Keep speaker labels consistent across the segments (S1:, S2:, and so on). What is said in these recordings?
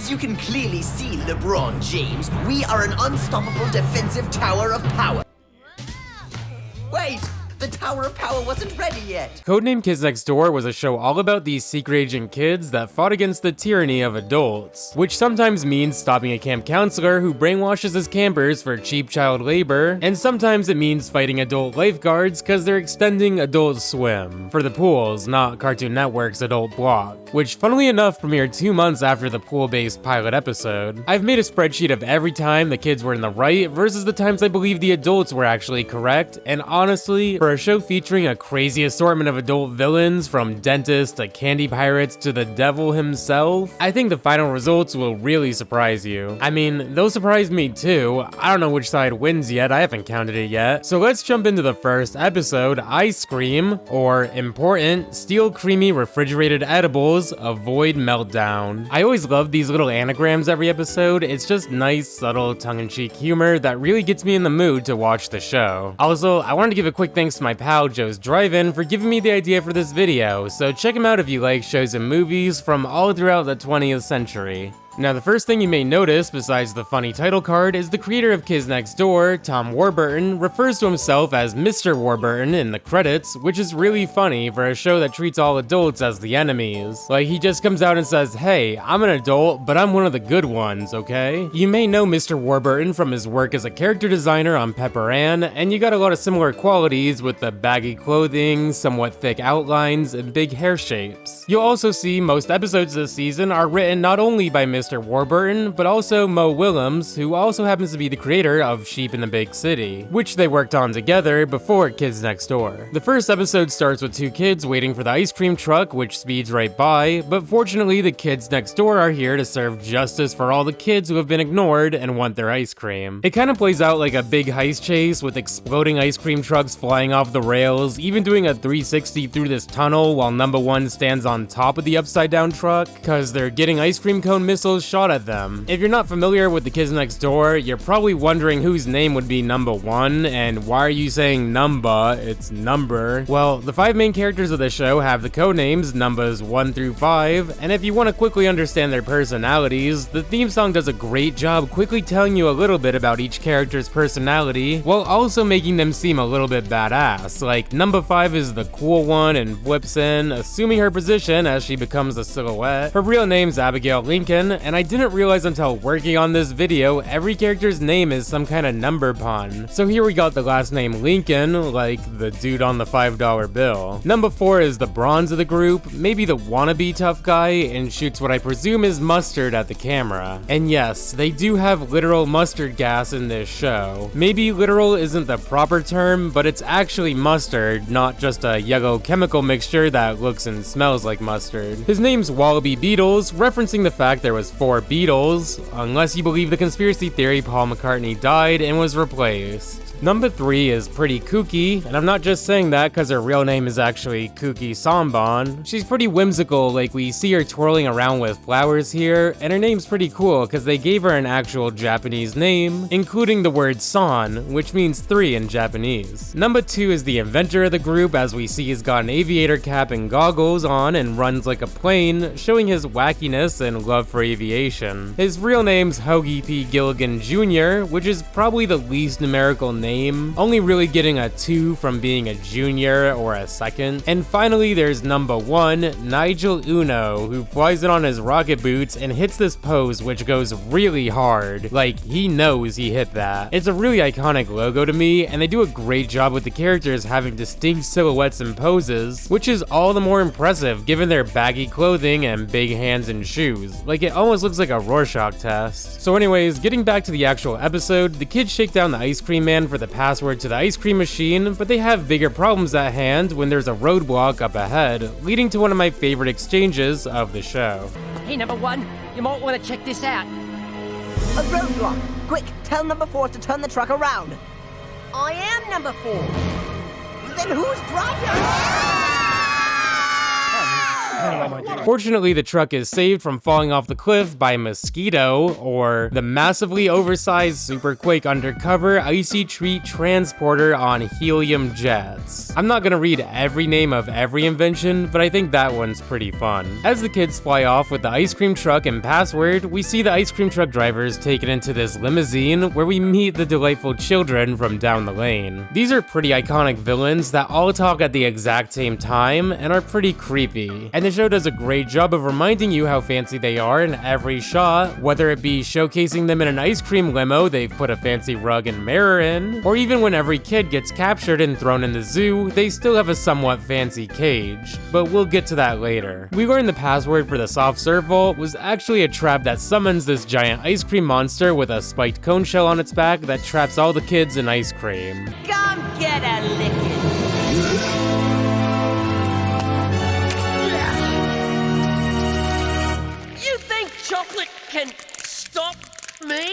S1: As you can clearly see, LeBron James, we are an unstoppable defensive tower of power. Wait! The Tower of Power wasn't ready yet!
S2: Codename Kids Next Door was a show all about these secret agent kids that fought against the tyranny of adults, which sometimes means stopping a camp counselor who brainwashes his campers for cheap child labor, and sometimes it means fighting adult lifeguards because they're extending Adult Swim for the pools, not Cartoon Network's Adult Block, which funnily enough premiered 2 months after the pool-based pilot episode. I've made a spreadsheet of every time the kids were in the right versus the times I believe the adults were actually correct, and honestly, for a show featuring a crazy assortment of adult villains, from dentists to candy pirates to the devil himself, I think the final results will really surprise you. I mean, they'll surprise me too. I don't know which side wins yet, I haven't counted it yet. So let's jump into the first episode, I.S.C.R.E.A.M, or Important, Steal Creamy Refrigerated Edibles, Avoid Meltdown. I always love these little anagrams every episode. It's just nice, subtle, tongue-in-cheek humor that really gets me in the mood to watch the show. Also, I wanted to give a quick thanks to my pal Joe's Drive-In for giving me the idea for this video, so check him out if you like shows and movies from all throughout the 20th century. Now, the first thing you may notice, besides the funny title card, is the creator of Kids Next Door, Tom Warburton, refers to himself as Mr. Warburton in the credits, which is really funny for a show that treats all adults as the enemies. Like, he just comes out and says, "Hey, I'm an adult, but I'm one of the good ones, okay?" You may know Mr. Warburton from his work as a character designer on Pepper Ann, and you got a lot of similar qualities with the baggy clothing, somewhat thick outlines, and big hair shapes. You'll also see most episodes this season are written not only by Mr. Warburton, but also Mo Willems, who also happens to be the creator of Sheep in the Big City, which they worked on together before Kids Next Door. The first episode starts with 2 kids waiting for the ice cream truck, which speeds right by, but fortunately the kids next door are here to serve justice for all the kids who have been ignored and want their ice cream. It kind of plays out like a big heist chase with exploding ice cream trucks flying off the rails, even doing a 360 through this tunnel while number 1 stands on top of the upside down truck, cause they're getting ice cream cone missiles shot at them. If you're not familiar with the Kids Next Door, you're probably wondering whose name would be number 1, and why are you saying number? It's number. Well, the 5 main characters of the show have the codenames numbers 1 through 5, and if you want to quickly understand their personalities, the theme song does a great job quickly telling you a little bit about each character's personality, while also making them seem a little bit badass. Like, number 5 is the cool one and flips in, assuming her position as she becomes a silhouette. Her real name's Abigail Lincoln, and I didn't realize until working on this video, every character's name is some kind of number pun. So here we got the last name Lincoln, like the dude on the $5 bill. Number 4 is the bronze of the group, maybe the wannabe tough guy, and shoots what I presume is mustard at the camera. And yes, they do have literal mustard gas in this show. Maybe literal isn't the proper term, but it's actually mustard, not just a yellow chemical mixture that looks and smells like mustard. His name's Wallaby Beetles, referencing the fact there was 4 Beatles, unless you believe the conspiracy theory Paul McCartney died and was replaced. Number 3 is pretty kooky, and I'm not just saying that because her real name is actually Kooky Sambon. She's pretty whimsical, like we see her twirling around with flowers here, and her name's pretty cool because they gave her an actual Japanese name, including the word San, which means 3 in Japanese. Number 2 is the inventor of the group, as we see he's got an aviator cap and goggles on and runs like a plane, showing his wackiness and love for aviation. His real name's Hoagie P. Gilligan Jr., which is probably the least numerical name, only really getting a 2 from being a junior or a second. And finally, there's number 1, Nigel Uno, who flies in on his rocket boots and hits this pose which goes really hard. Like, he knows he hit that. It's a really iconic logo to me, and they do a great job with the characters having distinct silhouettes and poses, which is all the more impressive given their baggy clothing and big hands and shoes. Like, it almost looks like a Rorschach test. So anyways, getting back to the actual episode, the kids shake down the ice cream man for the password to the ice cream machine, but they have bigger problems at hand when there's a roadblock up ahead, leading to one of my favorite exchanges of the show.
S3: Hey, number 1, you might want to check this out.
S1: A roadblock! Quick, tell number 4 to turn the truck around. I am number 4. Then who's driving?
S2: Fortunately, the truck is saved from falling off the cliff by Mosquito, or the massively oversized Super Quake undercover icy treat transporter on helium jets. I'm not gonna read every name of every invention, but I think that one's pretty fun. As the kids fly off with the ice cream truck and password, we see the ice cream truck drivers taken into this limousine where we meet the delightful children from down the lane. These are pretty iconic villains that all talk at the exact same time and are pretty creepy. And the show does a great job of reminding you how fancy they are in every shot, whether it be showcasing them in an ice cream limo they've put a fancy rug and mirror in, or even when every kid gets captured and thrown in the zoo, they still have a somewhat fancy cage. But we'll get to that later. We learned the password for the soft serve vault was actually a trap that summons this giant ice cream monster with a spiked cone shell on its back that traps all the kids in ice cream.
S3: Come get a licking. You think chocolate can stop me?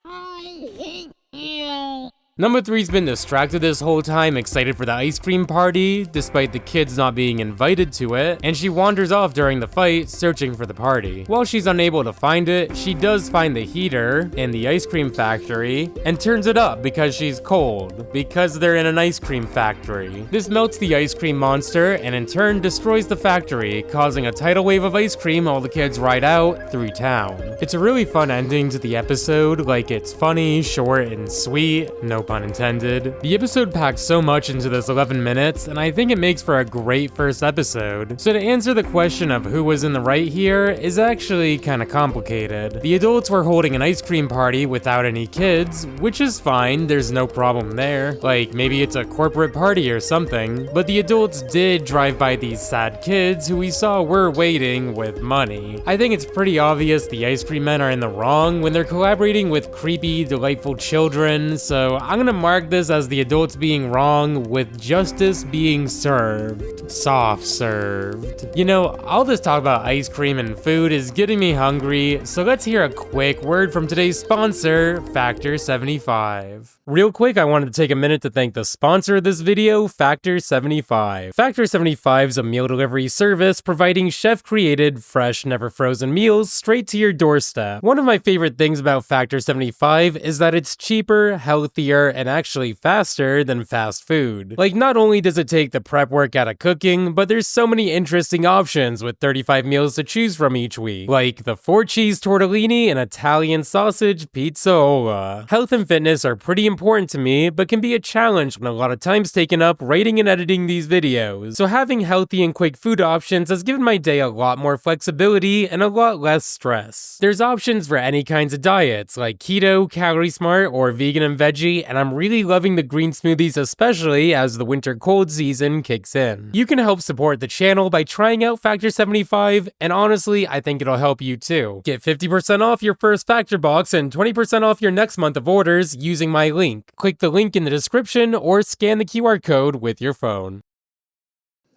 S4: I hate you.
S2: Number 3's been distracted this whole time, excited for the ice cream party, despite the kids not being invited to it, and she wanders off during the fight, searching for the party. While she's unable to find it, she does find the heater in the ice cream factory, and turns it up because she's cold, because they're in an ice cream factory. This melts the ice cream monster, and in turn destroys the factory, causing a tidal wave of ice cream while the kids ride out through town. It's a really fun ending to the episode, like it's funny, short, and sweet, no pun intended. The episode packed so much into this 11 minutes, and I think it makes for a great first episode. So to answer the question of who was in the right here is actually kinda complicated. The adults were holding an ice cream party without any kids, which is fine, there's no problem there. Like, maybe it's a corporate party or something, but the adults did drive by these sad kids who we saw were waiting with money. I think it's pretty obvious the ice cream men are in the wrong when they're collaborating with creepy, delightful children, so I'm gonna mark this as the adults being wrong with justice being served. Soft served. You know, all this talk about ice cream and food is getting me hungry, so let's hear a quick word from today's sponsor, Factor 75. Real quick, I wanted to take a minute to thank the sponsor of this video, Factor 75. Factor 75 is a meal delivery service providing chef-created, fresh, never frozen meals straight to your doorstep. One of my favorite things about Factor 75 is that it's cheaper, healthier, and actually faster than fast food. Like, not only does it take the prep work out of cooking, but there's so many interesting options with 35 meals to choose from each week. Like the 4-cheese tortellini and Italian sausage pizzaola. Health and fitness are pretty important to me, but can be a challenge when a lot of time's taken up writing and editing these videos. So having healthy and quick food options has given my day a lot more flexibility and a lot less stress. There's options for any kinds of diets, like keto, calorie smart, or vegan and veggie, and I'm really loving the green smoothies, especially as the winter cold season kicks in. You can help support the channel by trying out Factor 75, and honestly, I think it'll help you too. Get 50% off your first Factor box and 20% off your next month of orders using my link. Click the link in the description or scan the QR code with your phone.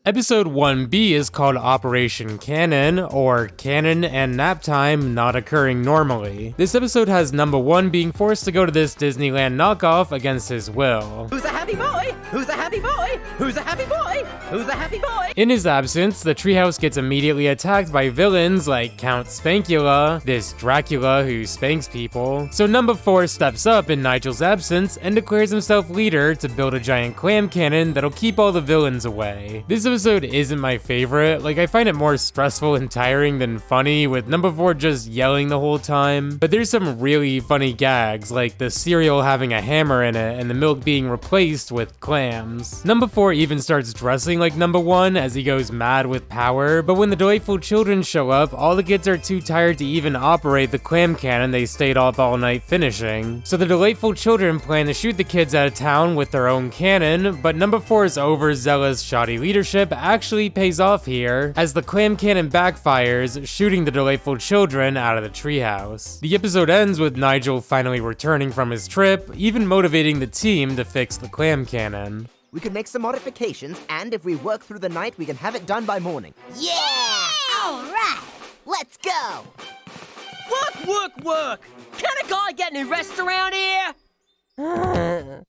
S2: Episode 1B is called Operation C.A.N.N.O.N, or Cannon and Nap Time Not Occurring Normally. This episode has number 1 being forced to go to this Disneyland knockoff against his will.
S3: Who's a happy boy? Who's a happy boy? Who's a happy boy? Who's a happy boy?
S2: In his absence, the treehouse gets immediately attacked by villains like Count Spankula, this Dracula who spanks people. So number 4 steps up in Nigel's absence and declares himself leader to build a giant clam cannon that'll keep all the villains away. This episode isn't my favorite, like I find it more stressful and tiring than funny, with number 4 just yelling the whole time. But there's some really funny gags, like the cereal having a hammer in it and the milk being replaced with clams. Number 4 even starts dressing like number 1 as he goes mad with power, but when the delightful children show up, all the kids are too tired to even operate the clam cannon they stayed up all night finishing. So the delightful children plan to shoot the kids out of town with their own cannon, but number 4's overzealous shoddy leadership actually pays off here, as the clam cannon backfires, shooting the delightful children out of the treehouse. The episode ends with Nigel finally returning from his trip, even motivating the team to fix the clam cannon.
S1: We can make some modifications, and if we work through the night, we can have it done by morning.
S4: Yeah! All right, let's go.
S3: Work, work, work! Can a guy get any rest around here?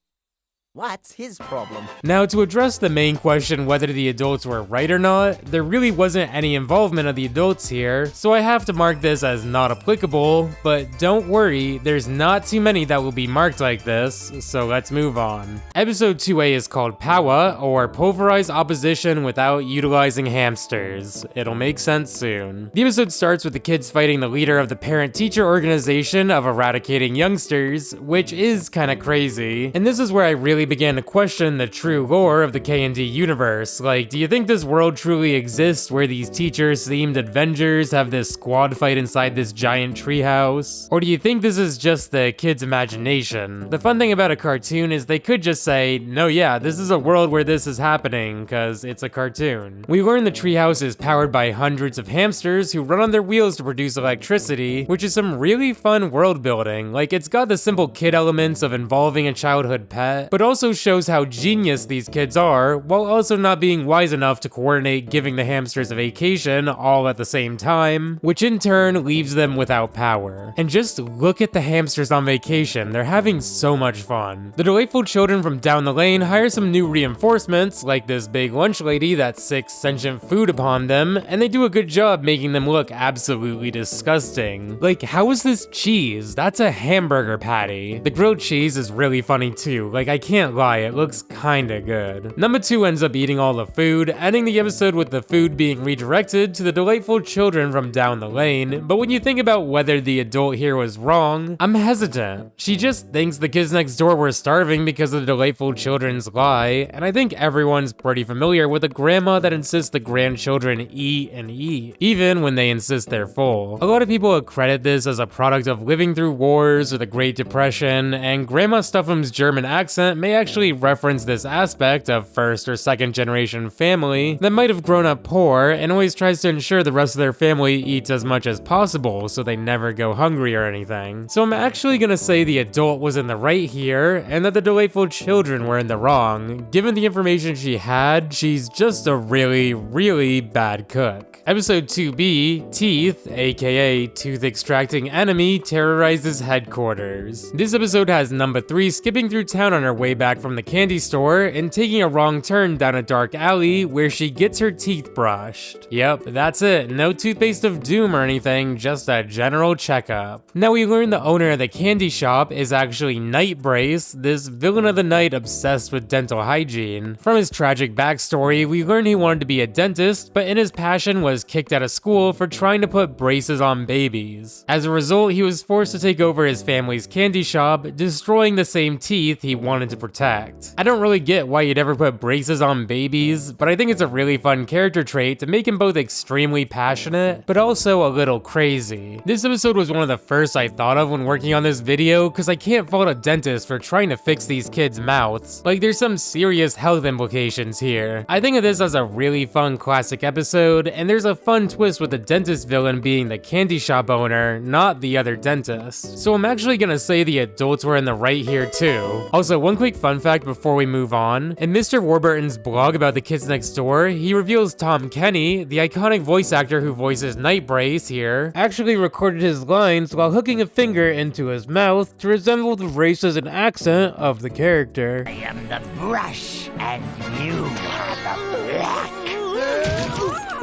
S1: What's his problem?
S2: Now, to address the main question whether the adults were right or not, there really wasn't any involvement of the adults here, so I have to mark this as not applicable, but don't worry, there's not too many that will be marked like this, so let's move on. Episode 2A is called P.O.W.U.H, or Pulverize Opposition Without Utilizing Hamsters. It'll make sense soon. The episode starts with the kids fighting the leader of the parent-teacher organization of eradicating youngsters, which is kinda crazy, and this is where I really began to question the true lore of the K&D universe. Like, do you think this world truly exists where these teachers-themed Avengers have this squad fight inside this giant treehouse? Or do you think this is just the kids' imagination? The fun thing about a cartoon is they could just say, no, yeah, this is a world where this is happening, cause it's a cartoon. We learn the treehouse is powered by hundreds of hamsters who run on their wheels to produce electricity, which is some really fun world building. Like, it's got the simple kid elements of involving a childhood pet, but also shows how genius these kids are, while also not being wise enough to coordinate giving the hamsters a vacation all at the same time, which in turn leaves them without power. And just look at the hamsters on vacation, they're having so much fun. The delightful children from down the lane hire some new reinforcements, like this big lunch lady that sicks sentient food upon them, and they do a good job making them look absolutely disgusting. Like, how is this cheese? That's a hamburger patty. The grilled cheese is really funny too, like I can't lie, it looks kinda good. Number 2 ends up eating all the food, ending the episode with the food being redirected to the delightful children from down the lane, but when you think about whether the adult here was wrong, I'm hesitant. She just thinks the kids next door were starving because of the delightful children's lie, and I think everyone's pretty familiar with a grandma that insists the grandchildren eat and eat, even when they insist they're full. A lot of people accredit this as a product of living through wars or the Great Depression, and Grandma Stuffum's German accent may actually reference this aspect of first or second generation family that might have grown up poor and always tries to ensure the rest of their family eats as much as possible so they never go hungry or anything. So I'm actually gonna say the adult was in the right here and that the delightful children were in the wrong. Given the information she had, she's just a really, really bad cook. Episode 2B, Teeth, aka Tooth Extracting Enemy, terrorizes headquarters. This episode has number 3 skipping through town on her way back from the candy store and taking a wrong turn down a dark alley where she gets her teeth brushed. Yep, that's it, no toothpaste of doom or anything, just a general checkup. Now we learn the owner of the candy shop is actually Night Brace, this villain of the night obsessed with dental hygiene. From his tragic backstory, we learn he wanted to be a dentist, but in his passion was kicked out of school for trying to put braces on babies. As a result, he was forced to take over his family's candy shop, destroying the same teeth he wanted to protect. I don't really get why you'd ever put braces on babies, but I think it's a really fun character trait to make him both extremely passionate, but also a little crazy. This episode was one of the first I thought of when working on this video, because I can't fault a dentist for trying to fix these kids' mouths. Like, there's some serious health implications here. I think of this as a really fun classic episode, and there's a fun twist with the dentist villain being the candy shop owner, not the other dentist. So I'm actually gonna say the adults were in the right here too. Also, one quick fun fact before we move on. In Mr. Warburton's blog about the kids next door, he reveals Tom Kenny, the iconic voice actor who voices Night Brace here, actually recorded his lines while hooking a finger into his mouth to resemble the races and accent of the character.
S4: I am the brush, and you are the black.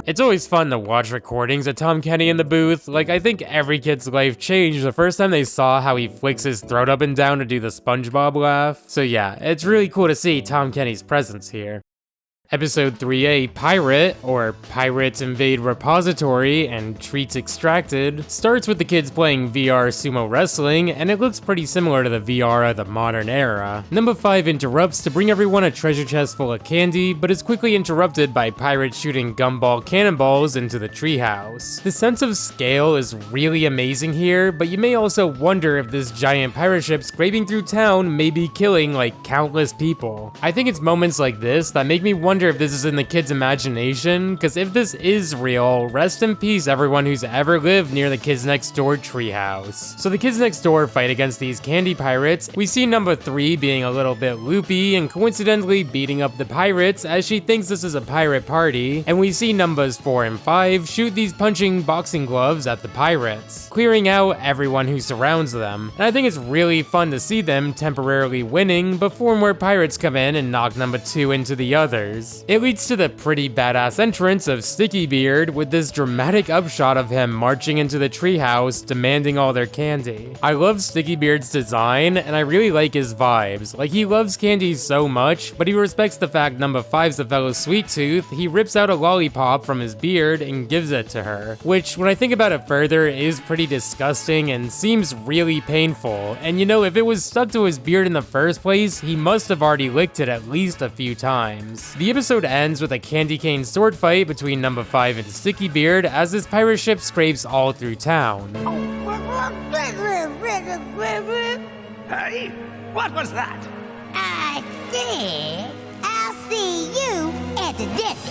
S2: It's always fun to watch recordings of Tom Kenny in the booth. Like, I think every kid's life changed the first time they saw how he flicks his throat up and down to do the SpongeBob laugh. So yeah, it's really cool to see Tom Kenny's presence here. Episode 3A, P.I.R.A.T.E, or Pirates Invade Repository and Treats Extracted, starts with the kids playing VR sumo wrestling, and it looks pretty similar to the VR of the modern era. Number 5 interrupts to bring everyone a treasure chest full of candy, but is quickly interrupted by pirates shooting gumball cannonballs into the treehouse. The sense of scale is really amazing here, but you may also wonder if this giant pirate ship scraping through town may be killing like countless people. I think it's moments like this that make me wonder wonder if this is in the kids' imagination, because if this is real, rest in peace everyone who's ever lived near the Kids Next Door treehouse. So the Kids Next Door fight against these candy pirates. We see number 3 being a little bit loopy and coincidentally beating up the pirates as she thinks this is a pirate party, and we see numbers 4 and 5 shoot these punching boxing gloves at the pirates, clearing out everyone who surrounds them. And I think it's really fun to see them temporarily winning before more pirates come in and knock number 2 into the others. It leads to the pretty badass entrance of Sticky Beard with this dramatic upshot of him marching into the treehouse demanding all their candy. I love Sticky Beard's design and I really like his vibes. Like, he loves candy so much, but he respects the fact number 5's a fellow sweet tooth. He rips out a lollipop from his beard and gives it to her, which when I think about it further is pretty disgusting and seems really painful. And you know, if it was stuck to his beard in the first place, he must have already licked it at least a few times. The episode ends with a candy cane sword fight between number 5 and Sticky Beard as this pirate ship scrapes all through town.
S3: Hey, what was that?
S4: I said, I'll see you at the dentist.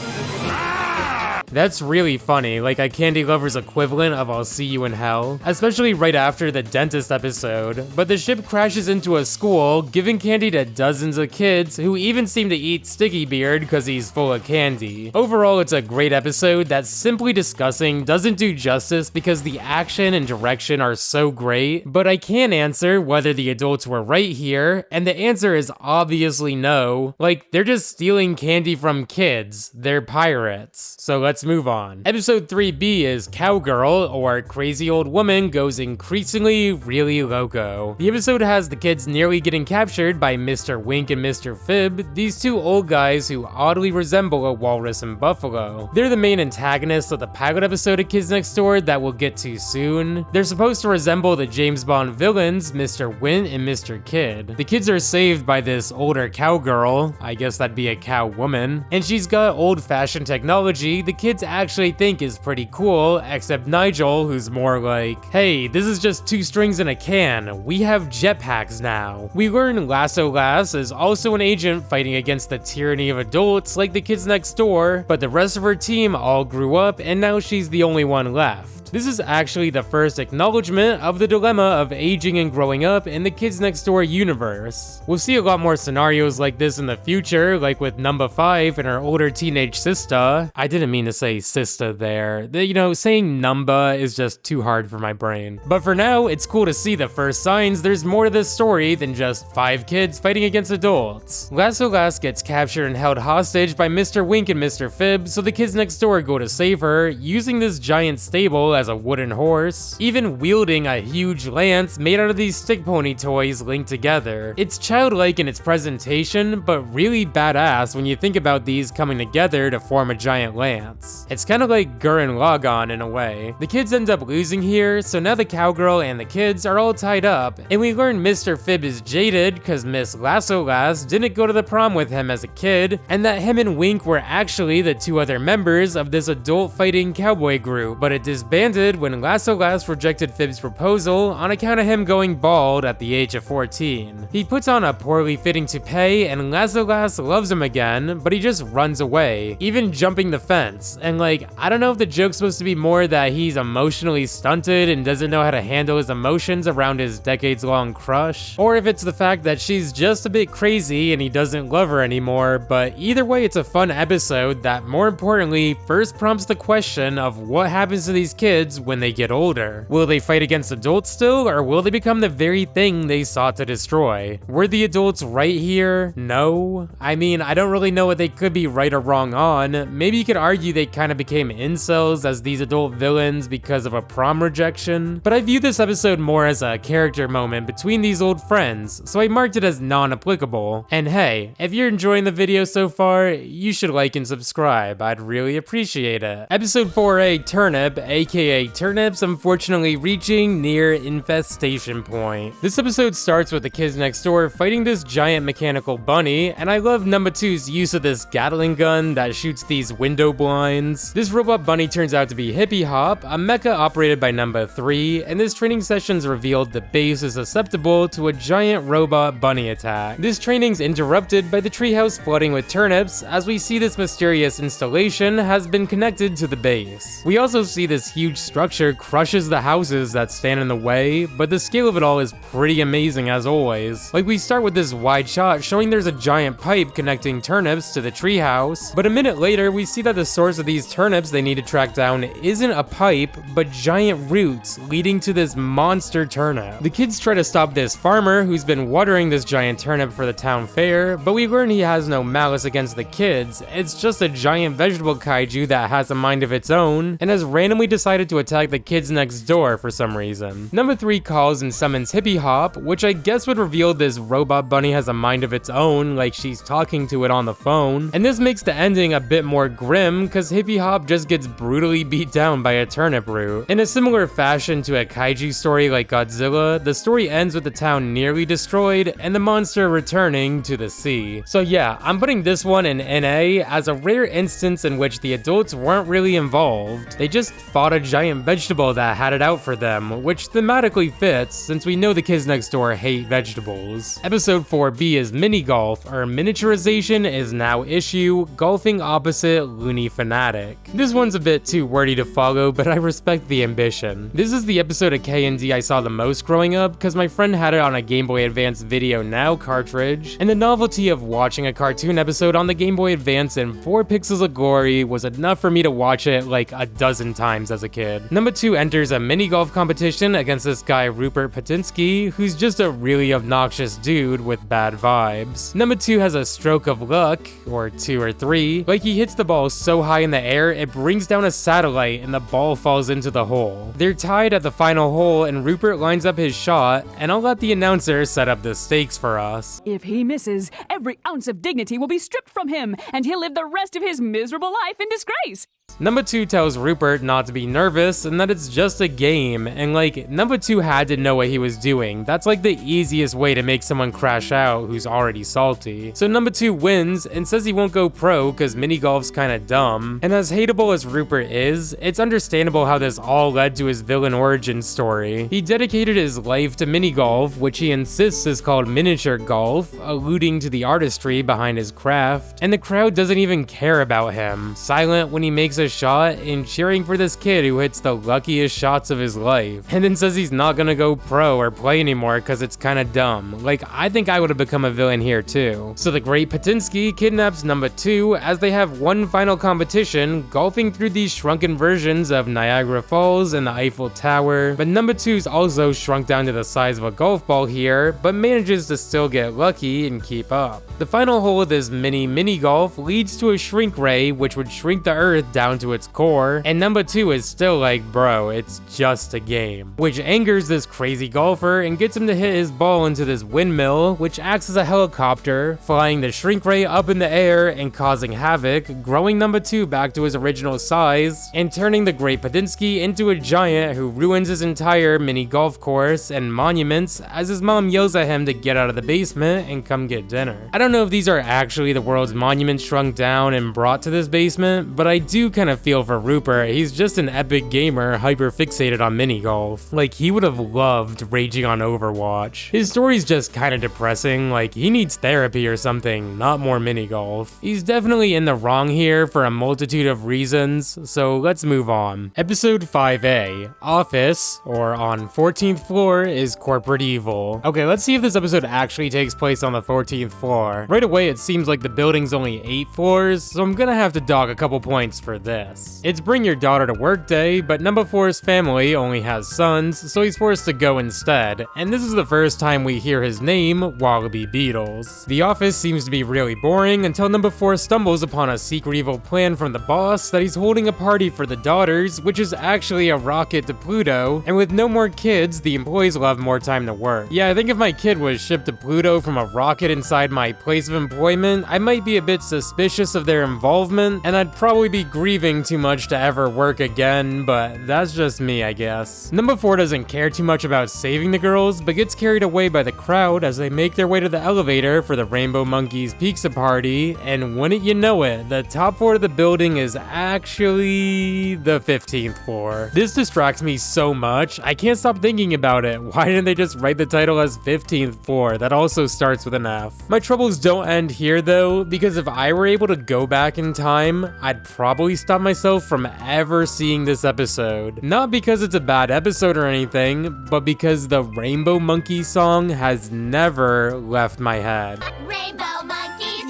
S2: That's really funny, like a candy lover's equivalent of I'll see you in hell, especially right after the dentist episode. But the ship crashes into a school, giving candy to dozens of kids who even seem to eat Sticky Beard because he's full of candy. Overall, it's a great episode that simply discussing doesn't do justice because the action and direction are so great, but I can answer whether the adults were right here, and the answer is obviously no. Like, they're just stealing candy from kids. They're pirates. So let's move on. Episode 3B is Cowgirl, or Crazy Old Woman Goes Increasingly Really Loco. The episode has the kids nearly getting captured by Mr. Wink and Mr. Fib, these two old guys who oddly resemble a walrus and buffalo. They're the main antagonists of the pilot episode of Kids Next Door that we'll get to soon. They're supposed to resemble the James Bond villains, Mr. Wint and Mr. Kid. The kids are saved by this older cowgirl, I guess that'd be a cow woman, and she's got old-fashioned technology the kids actually think is pretty cool, except Nigel, who's more like, hey, this is just 2 strings in a can, we have jetpacks now. We learn Lasso is also an agent fighting against the tyranny of adults like the kids next door, but the rest of her team all grew up and now she's the only one left. This is actually the first acknowledgement of the dilemma of aging and growing up in the Kids Next Door universe. We'll see a lot more scenarios like this in the future, like with number 5 and her older teenage sister. I didn't mean to say sister there. You know, saying number is just too hard for my brain. But for now, it's cool to see the first signs there's more to this story than just 5 kids fighting against adults. Lasso gets captured and held hostage by Mr. Wink and Mr. Fib, so the kids next door go to save her, using this giant stable as a wooden horse, even wielding a huge lance made out of these stick pony toys linked together. It's childlike in its presentation, but really badass when you think about these coming together to form a giant lance. It's kind of like Gurren Lagann in a way. The kids end up losing here, so now the cowgirl and the kids are all tied up, and we learn Mr. Fib is jaded because Miss Lasso didn't go to the prom with him as a kid, and that him and Wink were actually the 2 other members of this adult fighting cowboy group, but it disbanded when Lasso rejected Fib's proposal on account of him going bald at the age of 14. He puts on a poorly fitting toupee and Lasso loves him again, but he just runs away, even jumping the fence. And like, I don't know if the joke's supposed to be more that he's emotionally stunted and doesn't know how to handle his emotions around his decades-long crush, or if it's the fact that she's just a bit crazy and he doesn't love her anymore, but either way it's a fun episode that more importantly first prompts the question of what happens to these kids when they get older. Will they fight against adults still, or will they become the very thing they sought to destroy? Were the adults right here? No. I mean, I don't really know what they could be right or wrong on. Maybe you could argue they kind of became incels as these adult villains because of a prom rejection, but I view this episode more as a character moment between these old friends, so I marked it as non-applicable. And hey, if you're enjoying the video so far, you should like and subscribe. I'd really appreciate it. Episode 4A, Turnip, aka aka turnips, unfortunately reaching near infestation point. This episode starts with the kids next door fighting this giant mechanical bunny, and I love number 2's use of this Gatling gun that shoots these window blinds. This robot bunny turns out to be Hippie Hop, a mecha operated by number 3, and this training session's revealed the base is susceptible to a giant robot bunny attack. This training's interrupted by the treehouse flooding with turnips, as we see this mysterious installation has been connected to the base. We also see this huge structure crushes the houses that stand in the way, but the scale of it all is pretty amazing as always. Like, we start with this wide shot showing there's a giant pipe connecting turnips to the treehouse, but a minute later we see that the source of these turnips they need to track down isn't a pipe, but giant roots leading to this monster turnip. The kids try to stop this farmer who's been watering this giant turnip for the town fair, but we learn he has no malice against the kids. It's just a giant vegetable kaiju that has a mind of its own and has randomly decided to attack the kids next door for some reason. Number 3 calls and summons Hippie Hop, which I guess would reveal this robot bunny has a mind of its own, like she's talking to it on the phone. And this makes the ending a bit more grim, cause Hippie Hop just gets brutally beat down by a turnip root. In a similar fashion to a kaiju story like Godzilla, the story ends with the town nearly destroyed and the monster returning to the sea. So yeah, I'm putting this one in NA as a rare instance in which the adults weren't really involved. They just fought a giant vegetable that had it out for them, which thematically fits since we know the kids next door hate vegetables. Episode 4B is mini golf, or miniaturization is now issue, golfing opposite loony fanatic. This one's a bit too wordy to follow, but I respect the ambition. This is the episode of K&D I saw the most growing up because my friend had it on a Game Boy Advance Video Now cartridge, and the novelty of watching a cartoon episode on the Game Boy Advance in 4 pixels of glory was enough for me to watch it like a dozen times as a kid. Number 2 enters a mini golf competition against this guy Rupert Patinsky, who's just a really obnoxious dude with bad vibes. Number 2 has a stroke of luck, or 2 or 3, like he hits the ball so high in the air it brings down a satellite and the ball falls into the hole. They're tied at the final hole and Rupert lines up his shot, and I'll let the announcer set up the stakes for us.
S5: If he misses, every ounce of dignity will be stripped from him, and he'll live the rest of his miserable life in disgrace.
S2: Number 2 tells Rupert not to be nervous and that it's just a game, and like, number 2 had to know what he was doing. That's like the easiest way to make someone crash out who's already salty. So number 2 wins and says he won't go pro cause mini golf's kinda dumb. And as hateable as Rupert is, it's understandable how this all led to his villain origin story. He dedicated his life to mini golf, which he insists is called miniature golf, alluding to the artistry behind his craft, and the crowd doesn't even care about him, silent when he makes a shot and cheering for this kid who hits the luckiest shots of his life, and then says he's not gonna go pro or play anymore because it's kinda dumb. Like, I think I would have become a villain here too. So the great Patinsky kidnaps number 2 as they have one final competition, golfing through these shrunken versions of Niagara Falls and the Eiffel Tower, but number 2's also shrunk down to the size of a golf ball here, but manages to still get lucky and keep up. The final hole of this mini golf leads to a shrink ray, which would shrink the earth down to its core, and number 2 is still like, bro, it's just a game. Which angers this crazy golfer and gets him to hit his ball into this windmill, which acts as a helicopter, flying the shrink ray up in the air and causing havoc, growing number 2 back to his original size, and turning the great Patinsky into a giant who ruins his entire mini golf course and monuments as his mom yells at him to get out of the basement and come get dinner. I don't know if these are actually the world's monuments shrunk down and brought to this basement, but I do kind of feel for Rupert. He's just an epic gamer hyper fixated on mini golf. Like, he would have loved raging on Overwatch. His story's just kind of depressing, like he needs therapy or something, not more mini golf. He's definitely in the wrong here for a multitude of reasons, so let's move on. Episode 5A, Office, or on 14th floor, is corporate evil. Okay, let's see if this episode actually takes place on the 14th floor. Right away it seems like the building's only 8 floors, so I'm gonna have to dock a couple points for this. It's bring your daughter to work day, but number 4's family only has sons, so he's forced to go instead, and this is the first time we hear his name, Wallaby Beetles. The office seems to be really boring until number 4 stumbles upon a secret evil plan from the boss that he's holding a party for the daughters, which is actually a rocket to Pluto, and with no more kids, the employees will have more time to work. Yeah, I think if my kid was shipped to Pluto from a rocket inside my place of employment, I might be a bit suspicious of their involvement, and I'd probably be grieved grieving too much to ever work again, but that's just me, I guess. Number 4 doesn't care too much about saving the girls, but gets carried away by the crowd as they make their way to the elevator for the Rainbow Monkeys pizza party, and wouldn't you know it, the top floor of the building is actually the 15th floor. This distracts me so much, I can't stop thinking about it. Why didn't they just write the title as 15th floor? That also starts with an F. My troubles don't end here though, because if I were able to go back in time, I'd probably stop myself from ever seeing this episode. Not because it's a bad episode or anything, but because the Rainbow Monkey song has never left my head.
S4: Rainbow monkeys,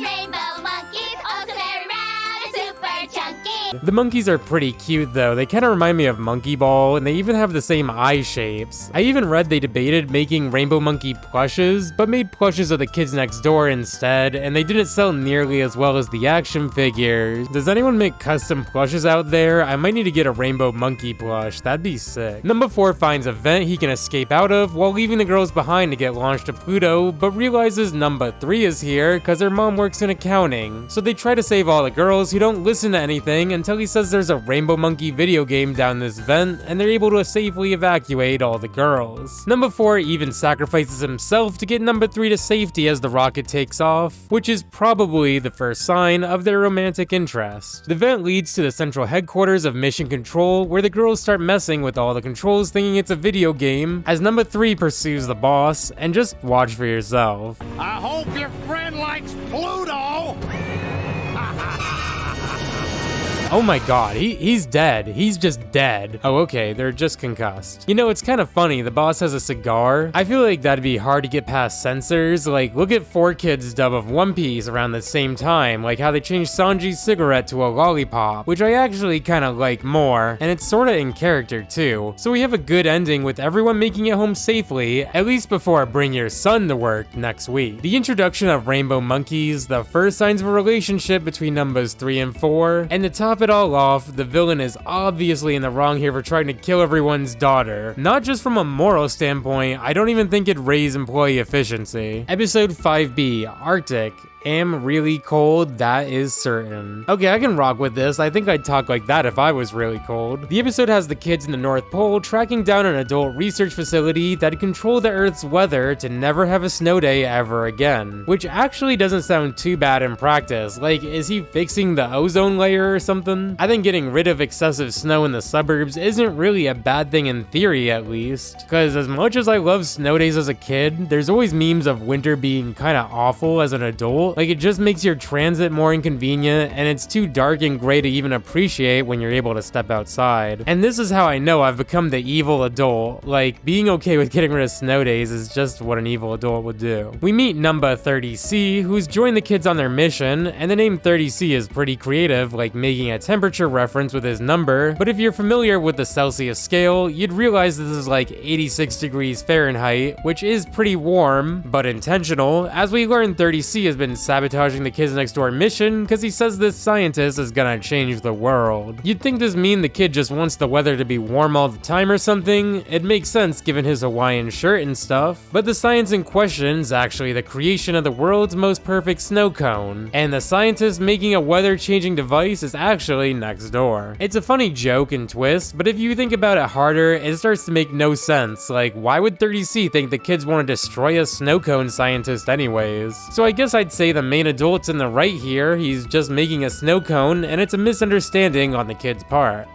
S4: also very round and super chunky.
S2: The monkeys are pretty cute though, they kinda remind me of Monkey Ball, and they even have the same eye shapes. I even read they debated making Rainbow Monkey plushes, but made plushes of the Kids Next Door instead, and they didn't sell nearly as well as the action figures. Does anyone make custom plushes out there? I might need to get a Rainbow Monkey plush, that'd be sick. Number 4 finds a vent he can escape out of while leaving the girls behind to get launched to Pluto, but realizes number 3 is here cause their mom works in accounting. So they try to save all the girls who don't listen to anything until he says there's a Rainbow Monkey video game down this vent, and they're able to safely evacuate all the girls. Number 4 even sacrifices himself to get number 3 to safety as the rocket takes off, which is probably the first sign of their romantic interest. The vent leads to the central headquarters of Mission Control, where the girls start messing with all the controls thinking it's a video game, as number 3 pursues the boss, and just watch for yourself.
S6: I hope your friend likes Pluto!
S2: Oh my god, he's dead. He's just dead. Oh, okay, they're just concussed. You know, it's kind of funny, the boss has a cigar. I feel like that'd be hard to get past censors. Like, look at 4Kids' dub of One Piece around the same time, like how they changed Sanji's cigarette to a lollipop, which I actually kind of like more, and it's sorta in character too. So we have a good ending with everyone making it home safely, at least before Bring Your Son to Work next week. The introduction of Rainbow Monkeys, the first signs of a relationship between numbers 3 and 4, and to top it all off, the villain is obviously in the wrong here for trying to kill everyone's daughter. Not just from a moral standpoint, I don't even think it'd raise employee efficiency. Episode 5B, Arctic. Am really cold, that is certain. Okay, I can rock with this. I think I'd talk like that if I was really cold. The episode has the kids in the North Pole tracking down an adult research facility that control the Earth's weather to never have a snow day ever again. Which actually doesn't sound too bad in practice. Like, is he fixing the ozone layer or something? I think getting rid of excessive snow in the suburbs isn't really a bad thing in theory, at least. Cause as much as I love snow days as a kid, there's always memes of winter being kinda awful as an adult. Like, it just makes your transit more inconvenient, and it's too dark and gray to even appreciate when you're able to step outside. And this is how I know I've become the evil adult. Like, being okay with getting rid of snow days is just what an evil adult would do. We meet number 30C, who's joined the kids on their mission, and the name 30C is pretty creative, like making a temperature reference with his number, but if you're familiar with the Celsius scale, you'd realize this is like 86 degrees Fahrenheit, which is pretty warm, but intentional. As we learn, 30C has been sabotaging the Kids Next Door mission because he says this scientist is gonna change the world. You'd think this mean the kid just wants the weather to be warm all the time or something. It makes sense given his Hawaiian shirt and stuff, but the science in question is actually the creation of the world's most perfect snow cone, and the scientist making a weather-changing device is actually next door. It's a funny joke and twist, but if you think about it harder, it starts to make no sense. Like, why would 30C think the kids want to destroy a snow cone scientist anyways? So I guess I'd say the main adult's in the right here. He's just making a snow cone, and it's a misunderstanding on the kid's part.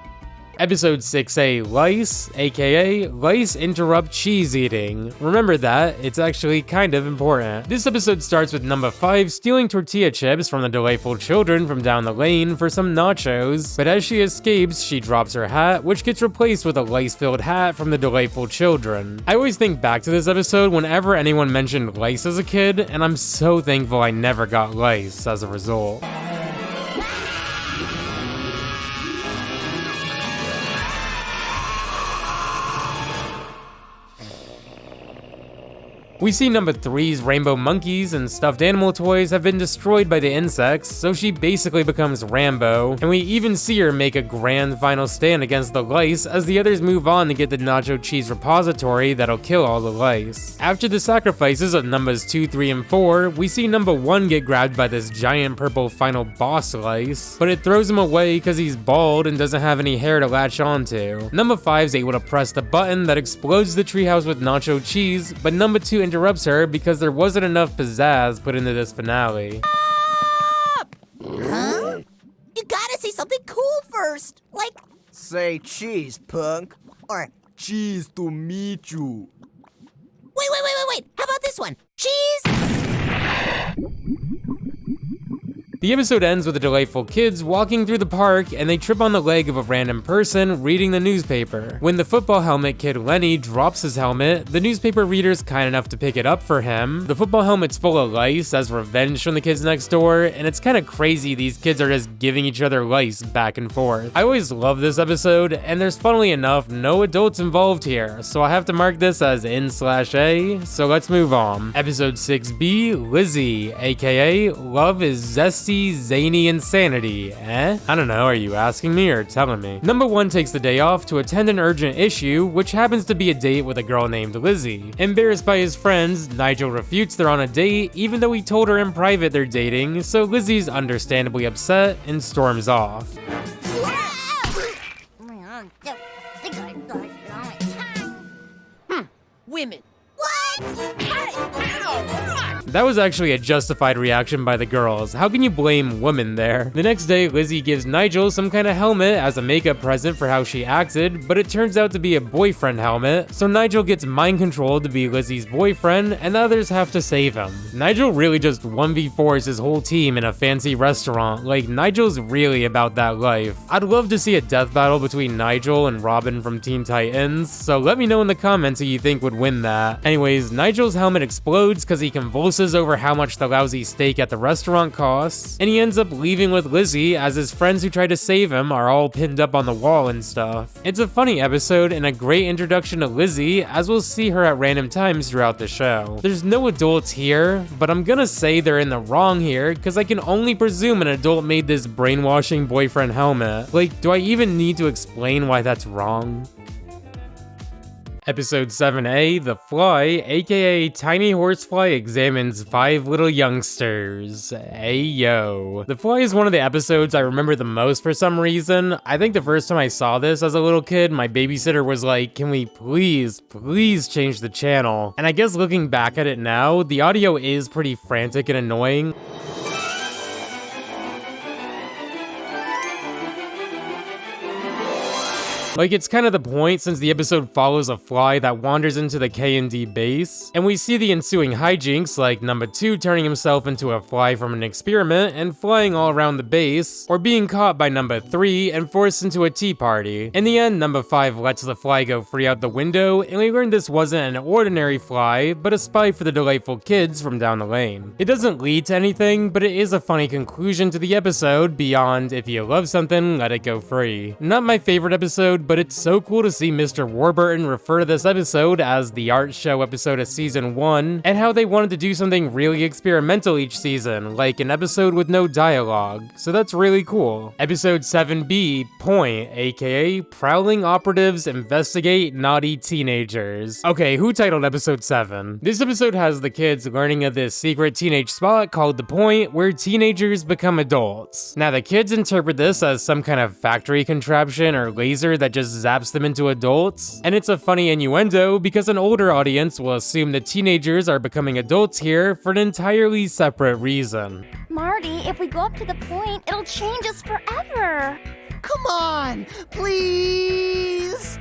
S2: Episode 6A, Lice, aka Lice Interrupt Cheese Eating. Remember that, it's actually kind of important. This episode starts with number 5 stealing tortilla chips from the delightful children from down the lane for some nachos, but as she escapes, she drops her hat, which gets replaced with a lice-filled hat from the delightful children. I always think back to this episode whenever anyone mentioned lice as a kid, and I'm so thankful I never got lice as a result. We see number 3's rainbow monkeys and stuffed animal toys have been destroyed by the insects, so she basically becomes Rambo, and we even see her make a grand final stand against the lice as the others move on to get the nacho cheese repository that'll kill all the lice. After the sacrifices of numbers 2, 3, and 4, we see number 1 get grabbed by this giant purple final boss lice, but it throws him away because he's bald and doesn't have any hair to latch onto. Number 5's able to press the button that explodes the treehouse with nacho cheese, but number 2 interrupts her because there wasn't enough pizzazz put into this finale.
S1: Huh? You gotta say something cool first, like say cheese, punk, or cheese to meet you. Wait. How about this one? Cheese?
S2: The episode ends with the delightful kids walking through the park and they trip on the leg of a random person reading the newspaper. When the football helmet kid Lenny drops his helmet, the newspaper reader's kind enough to pick it up for him. The football helmet's full of lice as revenge from the kids next door, and it's kind of crazy these kids are just giving each other lice back and forth. I always love this episode, and there's funnily enough no adults involved here, so I have to mark this as N/A, so let's move on. Episode 6B, Lizzie, aka Love is Zesty Zany Insanity, I don't know, are you asking me or telling me? Number 1 takes the day off to attend an urgent issue, which happens to be a date with a girl named Lizzie. Embarrassed by his friends, Nigel refutes they're on a date, even though he told her in private they're dating, so Lizzie's understandably upset and storms off.
S1: Women.
S2: That was actually a justified reaction by the girls. How can you blame women there? The next day, Lizzie gives Nigel some kind of helmet as a makeup present for how she acted, but it turns out to be a boyfriend helmet, so Nigel gets mind controlled to be Lizzie's boyfriend, and the others have to save him. Nigel really just 1v4s his whole team in a fancy restaurant. Like, Nigel's really about that life. I'd love to see a death battle between Nigel and Robin from Teen Titans, so let me know in the comments who you think would win that. Anyways, Nigel's helmet explodes because he convulses over how much the lousy steak at the restaurant costs, and he ends up leaving with Lizzie as his friends who tried to save him are all pinned up on the wall and stuff. It's a funny episode and a great introduction to Lizzie, as we'll see her at random times throughout the show. There's no adults here, but I'm gonna say they're in the wrong here because I can only presume an adult made this brainwashing boyfriend helmet. Like, do I even need to explain why that's wrong? Episode 7A, The Fly, aka Tiny Horsefly examines 5 little youngsters. Ayo. The Fly is one of the episodes I remember the most for some reason. I think the first time I saw this as a little kid, my babysitter was like, can we please change the channel? And I guess looking back at it now, the audio is pretty frantic and annoying. Like, it's kind of the point since the episode follows a fly that wanders into the K&D base, and we see the ensuing hijinks like number 2 turning himself into a fly from an experiment and flying all around the base, or being caught by number 3 and forced into a tea party. In the end, number 5 lets the fly go free out the window, and we learn this wasn't an ordinary fly, but a spy for the delightful kids from down the lane. It doesn't lead to anything, but it is a funny conclusion to the episode beyond if you love something, let it go free. Not my favorite episode, but it's so cool to see Mr. Warburton refer to this episode as the art show episode of season 1, and how they wanted to do something really experimental each season, like an episode with no dialogue, so that's really cool. Episode 7B, Point, aka Prowling Operatives Investigate Naughty Teenagers. Okay, who titled episode 7? This episode has the kids learning of this secret teenage spot called The Point, where teenagers become adults. Now the kids interpret this as some kind of factory contraption or laser that just zaps them into adults, and it's a funny innuendo because an older audience will assume that teenagers are becoming adults here for an entirely separate reason.
S4: Marty, if we go up to the point, it'll change us forever.
S1: Come on, please.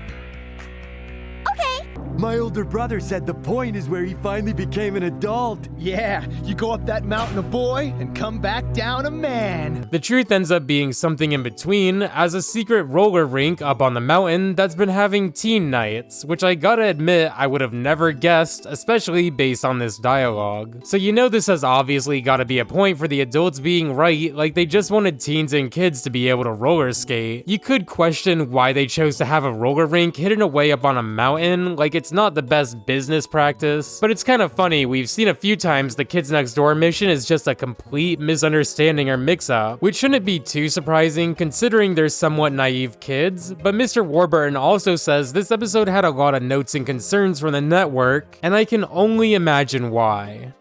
S4: Okay.
S7: My older brother said the point is where he finally became an adult.
S3: Yeah, you go up that mountain a boy and come back down a man.
S2: The truth ends up being something in between, as a secret roller rink up on the mountain that's been having teen nights, which I gotta admit I would have never guessed, especially based on this dialogue. So you know this has obviously gotta be a point for the adults being right, like they just wanted teens and kids to be able to roller skate. You could question why they chose to have a roller rink hidden away up on a mountain, like it's not the best business practice, but it's kind of funny. We've seen a few times the Kids Next Door mission is just a complete misunderstanding or mix-up, which shouldn't be too surprising considering they're somewhat naive kids, but Mr. Warburton also says this episode had a lot of notes and concerns from the network, and I can only imagine why.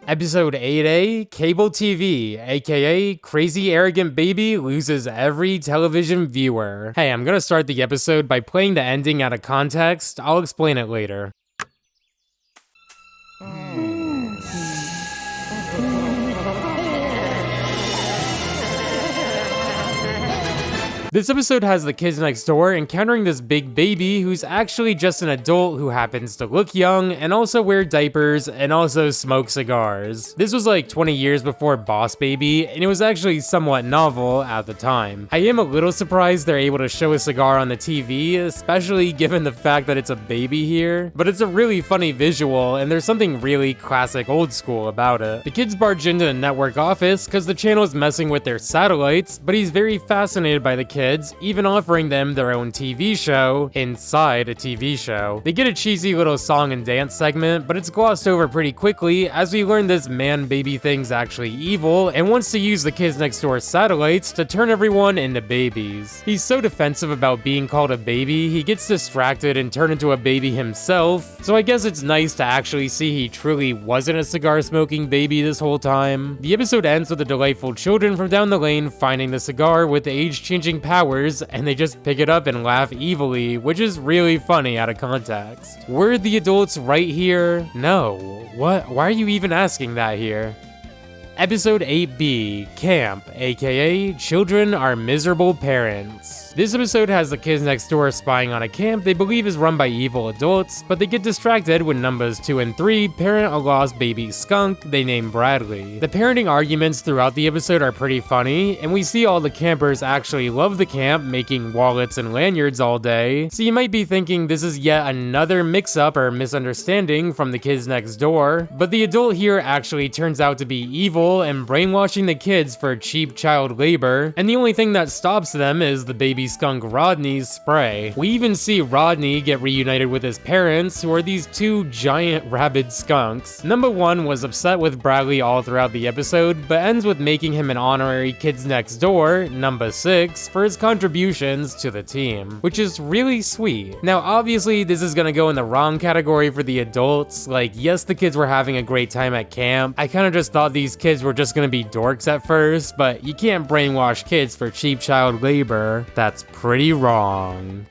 S2: Episode 8A, Cable TV, aka Crazy Arrogant Baby Loses Every Television Viewer. Hey, I'm gonna start the episode by playing the ending out of context. I'll explain it later. This episode has the kids next door encountering this big baby who's actually just an adult who happens to look young and also wear diapers and also smoke cigars. This was like 20 years before Boss Baby, and it was actually somewhat novel at the time. I am a little surprised they're able to show a cigar on the TV, especially given the fact that it's a baby here, but it's a really funny visual and there's something really classic old school about it. The kids barge into the network office because the channel is messing with their satellites, but he's very fascinated by the kids, even offering them their own TV show inside a TV show. They get a cheesy little song and dance segment, but it's glossed over pretty quickly as we learn this man-baby thing's actually evil and wants to use the kids next door satellites to turn everyone into babies. He's so defensive about being called a baby, he gets distracted and turned into a baby himself, so I guess it's nice to actually see he truly wasn't a cigar-smoking baby this whole time. The episode ends with the delightful children from down the lane finding the cigar with the age-changing powers, and they just pick it up and laugh evilly, which is really funny out of context. Were the adults right here? No. What? Why are you even asking that here? Episode 8B, Camp, aka Children Are Miserable Parents. This episode has the kids next door spying on a camp they believe is run by evil adults, but they get distracted when numbers 2 and 3 parent a lost baby skunk they name Bradley. The parenting arguments throughout the episode are pretty funny, and we see all the campers actually love the camp, making wallets and lanyards all day, so you might be thinking this is yet another mix-up or misunderstanding from the kids next door, but the adult here actually turns out to be evil and brainwashing the kids for cheap child labor, and the only thing that stops them is the baby skunk Rodney's spray. We even see Rodney get reunited with his parents, who are these two giant rabid skunks. Number 1 was upset with Bradley all throughout the episode, but ends with making him an honorary kids next door, number 6, for his contributions to the team, which is really sweet. Now obviously this is gonna go in the wrong category for the adults. Like, yes, the kids were having a great time at camp. I kinda just thought these kids were just gonna be dorks at first, but you can't brainwash kids for cheap child labor. That's pretty wrong.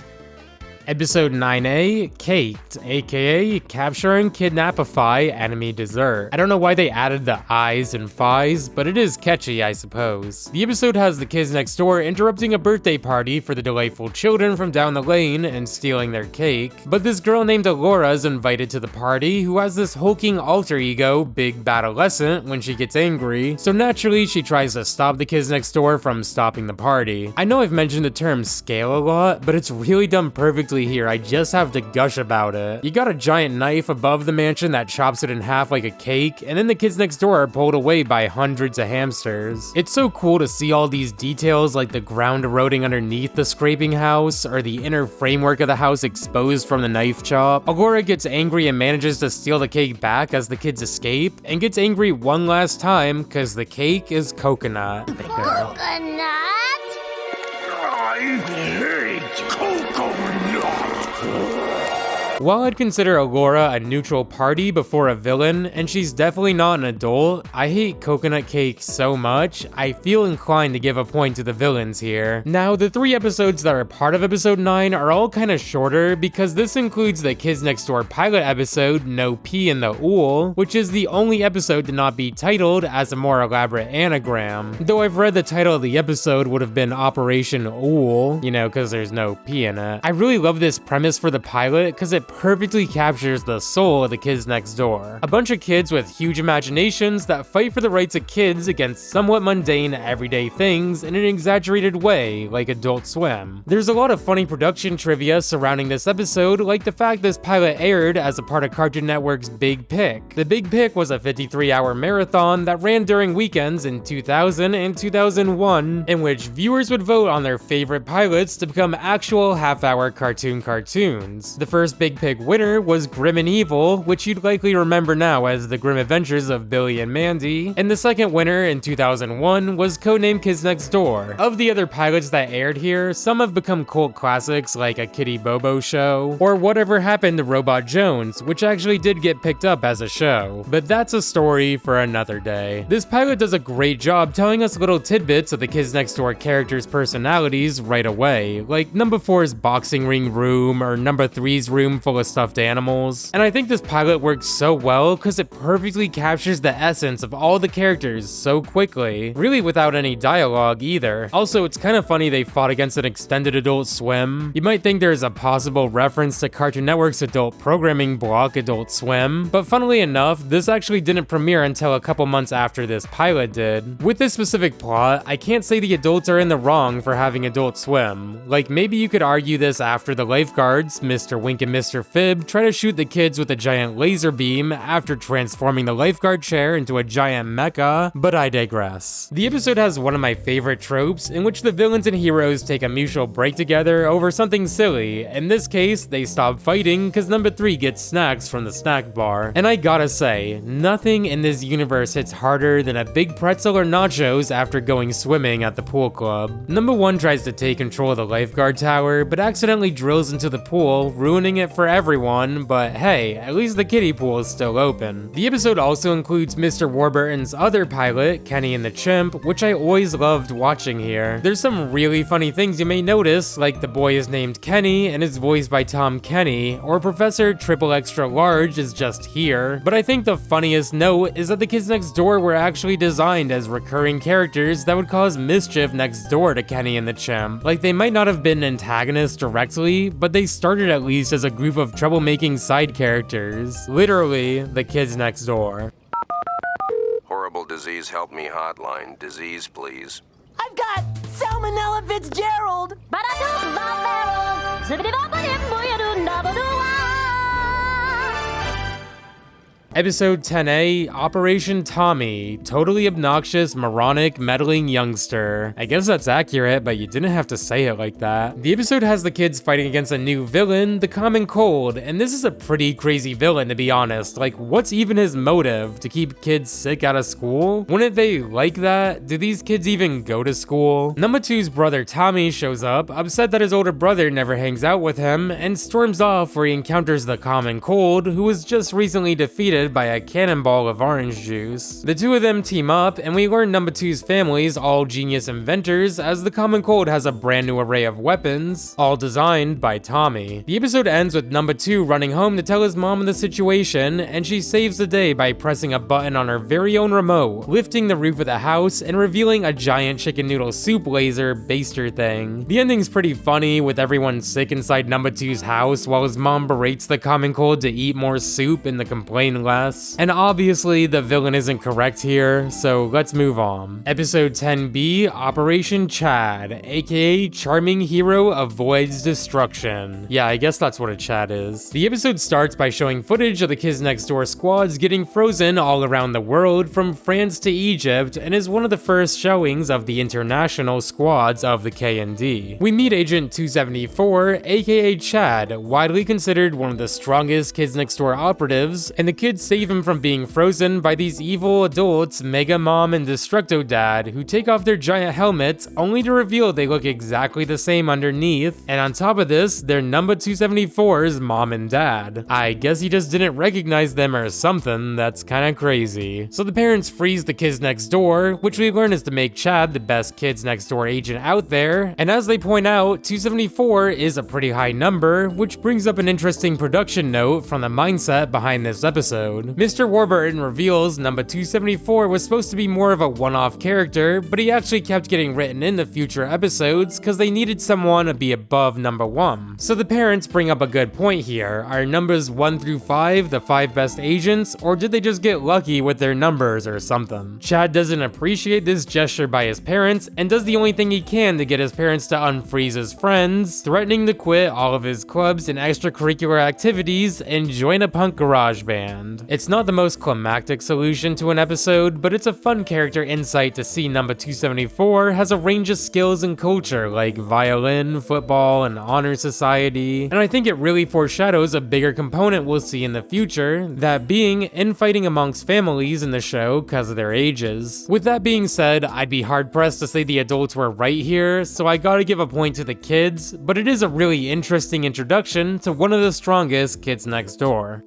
S2: Episode 9A, K.E.D, aka Capture and Kidnapify Enemy Dessert. I don't know why they added the I's and Fi's, but it is catchy, I suppose. The episode has the kids next door interrupting a birthday party for the delightful children from down the lane and stealing their cake, but this girl named Alora is invited to the party who has this hulking alter ego, Big Bad Adolescent, when she gets angry, so naturally she tries to stop the kids next door from stopping the party. I know I've mentioned the term scale a lot, but it's really done perfectly here. I just have to gush about it. You got a giant knife above the mansion that chops it in half like a cake, and then the kids next door are pulled away by hundreds of hamsters. It's so cool to see all these details, like the ground eroding underneath the scraping house, or the inner framework of the house exposed from the knife chop. Alora gets angry and manages to steal the cake back as the kids escape, and gets angry one last time because the cake is coconut.
S4: Coconut?
S6: I hate coconut.
S2: While I'd consider Alora a neutral party before a villain, and she's definitely not an adult, I hate coconut cake so much, I feel inclined to give a point to the villains here. Now, the 3 episodes that are part of episode 9 are all kinda shorter because this includes the Kids Next Door pilot episode, No P in the O.W.H, which is the only episode to not be titled as a more elaborate anagram. Though I've read the title of the episode would have been Operation O.W.H, you know, cause there's no P in it. I really love this premise for the pilot cause it perfectly captures the soul of the kids next door. A bunch of kids with huge imaginations that fight for the rights of kids against somewhat mundane everyday things in an exaggerated way, like Adult Swim. There's a lot of funny production trivia surrounding this episode, like the fact this pilot aired as a part of Cartoon Network's Big Pick. The Big Pick was a 53-hour marathon that ran during weekends in 2000 and 2001, in which viewers would vote on their favorite pilots to become actual half-hour cartoons. The first Big Big Pig winner was Grim and Evil, which you'd likely remember now as The Grim Adventures of Billy and Mandy, and the second winner in 2001 was Codename Kids Next Door. Of the other pilots that aired here, some have become cult classics like A Kitty Bobo Show, or Whatever Happened to Robot Jones, which actually did get picked up as a show, but that's a story for another day. This pilot does a great job telling us little tidbits of the Kids Next Door characters' personalities right away, like number 4's boxing ring room or number 3's room full of stuffed animals. And I think this pilot works so well because it perfectly captures the essence of all the characters so quickly, really without any dialogue either. Also, it's kind of funny they fought against an extended Adult Swim. You might think there's a possible reference to Cartoon Network's adult programming block Adult Swim, but funnily enough, this actually didn't premiere until a couple months after this pilot did. With this specific plot, I can't say the adults are in the wrong for having Adult Swim. Like, maybe you could argue this after the lifeguards, Mr. Wink and Mr. Fib, try to shoot the kids with a giant laser beam after transforming the lifeguard chair into a giant mecha, but I digress. The episode has one of my favorite tropes, in which the villains and heroes take a mutual break together over something silly. In this case, they stop fighting because number 3 gets snacks from the snack bar. And I gotta say, nothing in this universe hits harder than a big pretzel or nachos after going swimming at the pool club. Number 1 tries to take control of the lifeguard tower, but accidentally drills into the pool, ruining it for everyone, but hey, at least the kiddie pool is still open. The episode also includes Mr. Warburton's other pilot, Kenny and the Chimp, which I always loved watching here. There's some really funny things you may notice, like the boy is named Kenny and is voiced by Tom Kenny, or Professor Triple Extra Large is just here. But I think the funniest note is that the kids next door were actually designed as recurring characters that would cause mischief next door to Kenny and the Chimp. Like, they might not have been antagonists directly, but they started at least as a group of troublemaking side characters. Literally, the kids next door.
S8: Horrible disease help me hotline. Disease, please.
S1: I've got Salmonella Fitzgerald.
S2: Episode 10A, Operation Tommy, totally obnoxious, moronic, meddling youngster. I guess that's accurate, but you didn't have to say it like that. The episode has the kids fighting against a new villain, the Common Cold, and this is a pretty crazy villain to be honest. Like, what's even his motive? To keep kids sick out of school? Wouldn't they like that? Do these kids even go to school? Number 2's brother Tommy shows up, upset that his older brother never hangs out with him, and storms off where he encounters the Common Cold, who was just recently defeated by a cannonball of orange juice. The two of them team up, and we learn number 2's family's all genius inventors, as the Common Cold has a brand new array of weapons, all designed by Tommy. The episode ends with number 2 running home to tell his mom of the situation, and she saves the day by pressing a button on her very own remote, lifting the roof of the house, and revealing a giant chicken noodle soup laser baster thing. The ending's pretty funny, with everyone sick inside number 2's house, while his mom berates the Common Cold to eat more soup and to complain less. And obviously, the villain isn't correct here, so let's move on. Episode 10B, Operation Chad, aka Charming Hero Avoids Destruction. Yeah, I guess that's what a Chad is. The episode starts by showing footage of the Kids Next Door squads getting frozen all around the world, from France to Egypt, and is one of the first showings of the international squads of the K&D. We meet Agent 274, aka Chad, widely considered one of the strongest Kids Next Door operatives, and the kids save him from being frozen by these evil adults, Mega Mom and Destructo Dad, who take off their giant helmets only to reveal they look exactly the same underneath, and on top of this, they're number 274's mom and dad. I guess he just didn't recognize them or something. That's kinda crazy. So the parents freeze the kids next door, which we learn is to make Chad the best kids next door agent out there, and as they point out, 274 is a pretty high number, which brings up an interesting production note from the mindset behind this episode. Mr. Warburton reveals number 274 was supposed to be more of a one-off character, but he actually kept getting written into future episodes because they needed someone to be above number 1. So the parents bring up a good point here. Are numbers 1 through 5 the 5 best agents, or did they just get lucky with their numbers or something? Chad doesn't appreciate this gesture by his parents and does the only thing he can to get his parents to unfreeze his friends, threatening to quit all of his clubs and extracurricular activities and join a punk garage band. world. It's not the most climactic solution to an episode, but it's a fun character insight to see number 274 has a range of skills and culture like violin, football, and honor society, and I think it really foreshadows a bigger component we'll see in the future, that being infighting amongst families in the show because of their ages. With that being said, I'd be hard pressed to say the adults were right here, so I gotta give a point to the kids, but it is a really interesting introduction to one of the strongest kids next door.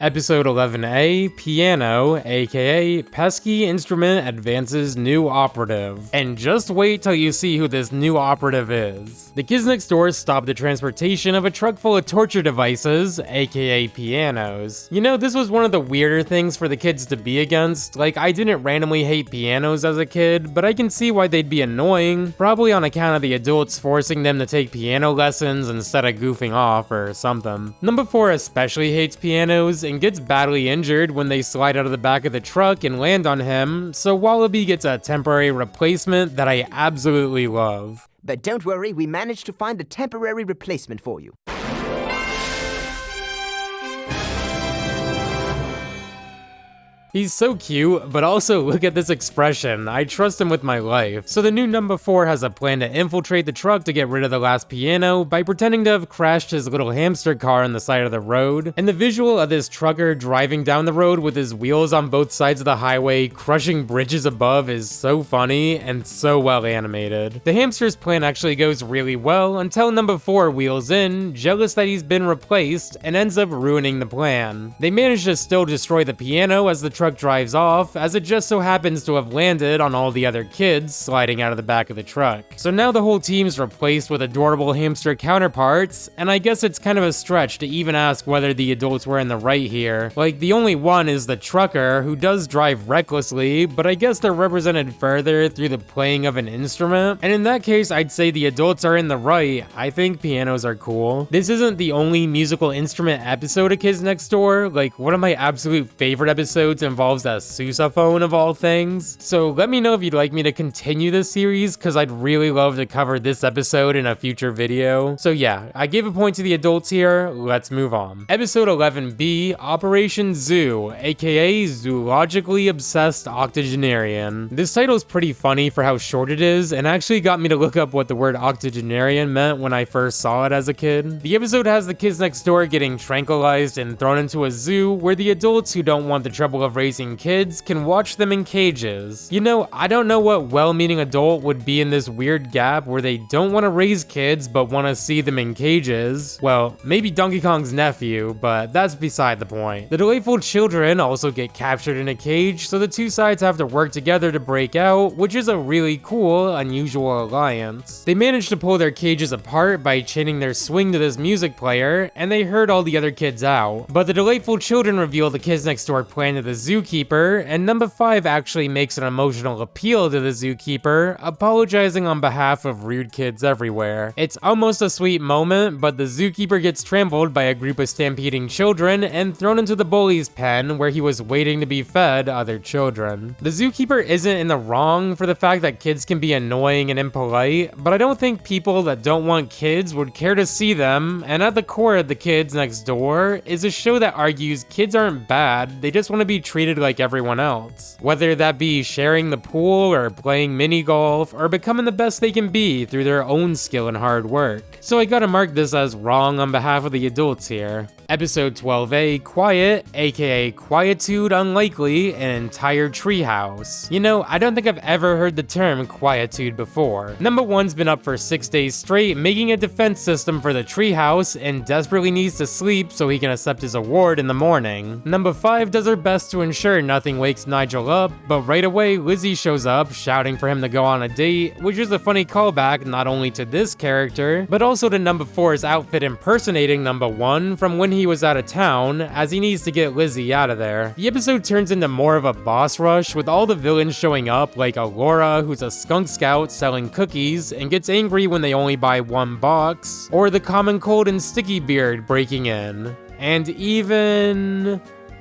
S2: Episode 11A, Piano, aka Pesky Instrument Advances New Operative. And just wait till you see who this new operative is. The kids next door stop the transportation of a truck full of torture devices, aka pianos. You know, this was one of the weirder things for the kids to be against. Like, I didn't randomly hate pianos as a kid, but I can see why they'd be annoying, probably on account of the adults forcing them to take piano lessons instead of goofing off or something. Number 4 especially hates pianos and gets badly injured when they slide out of the back of the truck and land on him, so Wallaby gets a temporary replacement that I absolutely love.
S1: But don't worry, we managed to find a temporary replacement for you.
S2: He's so cute, but also look at this expression. I trust him with my life. So the new number 4 has a plan to infiltrate the truck to get rid of the last piano by pretending to have crashed his little hamster car on the side of the road. And the visual of this trucker driving down the road with his wheels on both sides of the highway, crushing bridges above, is so funny and so well animated. The hamster's plan actually goes really well until number 4 wheels in, jealous that he's been replaced, and ends up ruining the plan. They manage to still destroy the piano as the truck drives off, as it just so happens to have landed on all the other kids sliding out of the back of the truck. So now the whole team's replaced with adorable hamster counterparts, and I guess it's kind of a stretch to even ask whether the adults were in the right here. Like, the only one is the trucker, who does drive recklessly, but I guess they're represented further through the playing of an instrument, and in that case I'd say the adults are in the right. I think pianos are cool. This isn't the only musical instrument episode of Kids Next Door. Like, one of my absolute favorite episodes involves a sousaphone of all things. So let me know if you'd like me to continue this series, because I'd really love to cover this episode in a future video. So yeah, I gave a point to the adults here, let's move on. Episode 11B, Operation Zoo, aka Zoologically Obsessed Octogenarian. This title is pretty funny for how short it is, and actually got me to look up what the word octogenarian meant when I first saw it as a kid. The episode has the kids next door getting tranquilized and thrown into a zoo where the adults who don't want the trouble of raising kids can watch them in cages. You know, I don't know what well-meaning adult would be in this weird gap where they don't want to raise kids but want to see them in cages. Well, maybe Donkey Kong's nephew, but that's beside the point. The delightful children also get captured in a cage, so the two sides have to work together to break out, which is a really cool, unusual alliance. They manage to pull their cages apart by chaining their swing to this music player, and they herd all the other kids out. But the delightful children reveal the kids next door plan to the zookeeper, and number 5 actually makes an emotional appeal to the zookeeper, apologizing on behalf of rude kids everywhere. It's almost a sweet moment, but the zookeeper gets trampled by a group of stampeding children and thrown into the bully's pen where he was waiting to be fed other children. The zookeeper isn't in the wrong for the fact that kids can be annoying and impolite, but I don't think people that don't want kids would care to see them, and at the core of the Kids Next Door is a show that argues kids aren't bad, they just want to be treated like everyone else. Whether that be sharing the pool or playing mini golf or becoming the best they can be through their own skill and hard work. So I gotta mark this as wrong on behalf of the adults here. Episode 12A, Quiet, aka Quietude Unlikely, an entire treehouse. You know, I don't think I've ever heard the term quietude before. Number 1's been up for 6 days straight, making a defense system for the treehouse, and desperately needs to sleep so he can accept his award in the morning. Number 5 does her best to ensure nothing wakes Nigel up, but right away Lizzie shows up, shouting for him to go on a date, which is a funny callback not only to this character, but also to number 4's outfit impersonating number 1 from when he was out of town, as he needs to get Lizzie out of there. The episode turns into more of a boss rush, with all the villains showing up, like Alora, who's a skunk scout selling cookies and gets angry when they only buy 1 box, or the Common Cold and Sticky Beard breaking in. And even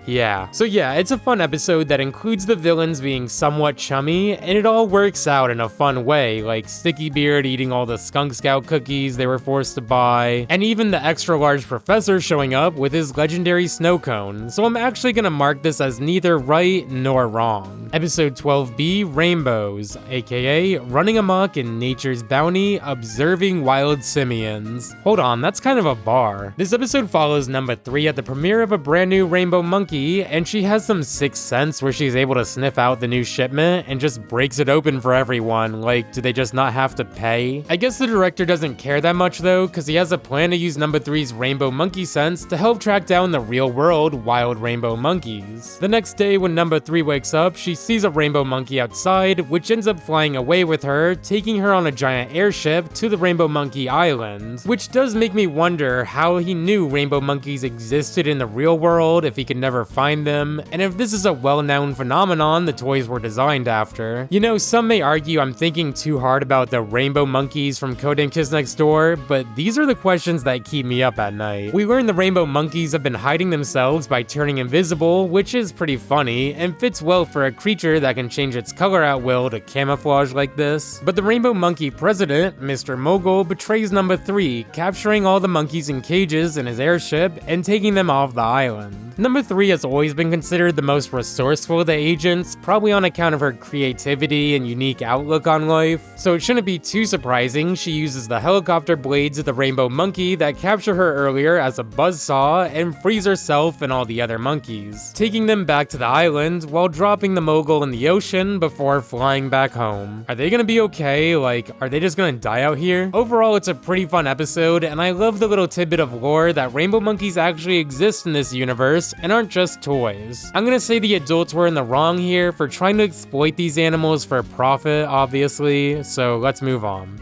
S2: Yeah. So yeah, it's a fun episode that includes the villains being somewhat chummy, and it all works out in a fun way, like Sticky Beard eating all the Skunk Scout cookies they were forced to buy, and even the extra large professor showing up with his legendary snow cone, so I'm actually gonna mark this as neither right nor wrong. Episode 12B, Rainbows, aka running amok in nature's bounty, observing wild simians. Hold on, that's kind of a bar. This episode follows number 3 at the premiere of a brand new rainbow monkey, and she has some sixth sense where she's able to sniff out the new shipment and just breaks it open for everyone. Like, do they just not have to pay? I guess the director doesn't care that much though, cause he has a plan to use number 3's rainbow monkey sense to help track down the real world wild rainbow monkeys. The next day when number 3 wakes up, she sees a rainbow monkey outside, which ends up flying away with her, taking her on a giant airship to the Rainbow Monkey Island, which does make me wonder how he knew rainbow monkeys existed in the real world if he could never find them, and if this is a well-known phenomenon the toys were designed after. You know, some may argue I'm thinking too hard about the rainbow monkeys from Codename Kids Next Door, but these are the questions that keep me up at night. We learn the rainbow monkeys have been hiding themselves by turning invisible, which is pretty funny, and fits well for a creature that can change its color at will to camouflage like this. But the rainbow monkey president, Mr. Mogul, betrays number 3, capturing all the monkeys in cages in his airship and taking them off the island. Number 3 has always been considered the most resourceful of the agents, probably on account of her creativity and unique outlook on life, so it shouldn't be too surprising she uses the helicopter blades of the rainbow monkey that captured her earlier as a buzzsaw and frees herself and all the other monkeys, taking them back to the island while dropping the mogul in the ocean before flying back home. Are they gonna be okay? Like, are they just gonna die out here? Overall, it's a pretty fun episode, and I love the little tidbit of lore that rainbow monkeys actually exist in this universe and aren't just toys. I'm gonna say the adults were in the wrong here for trying to exploit these animals for profit, obviously, so let's move on.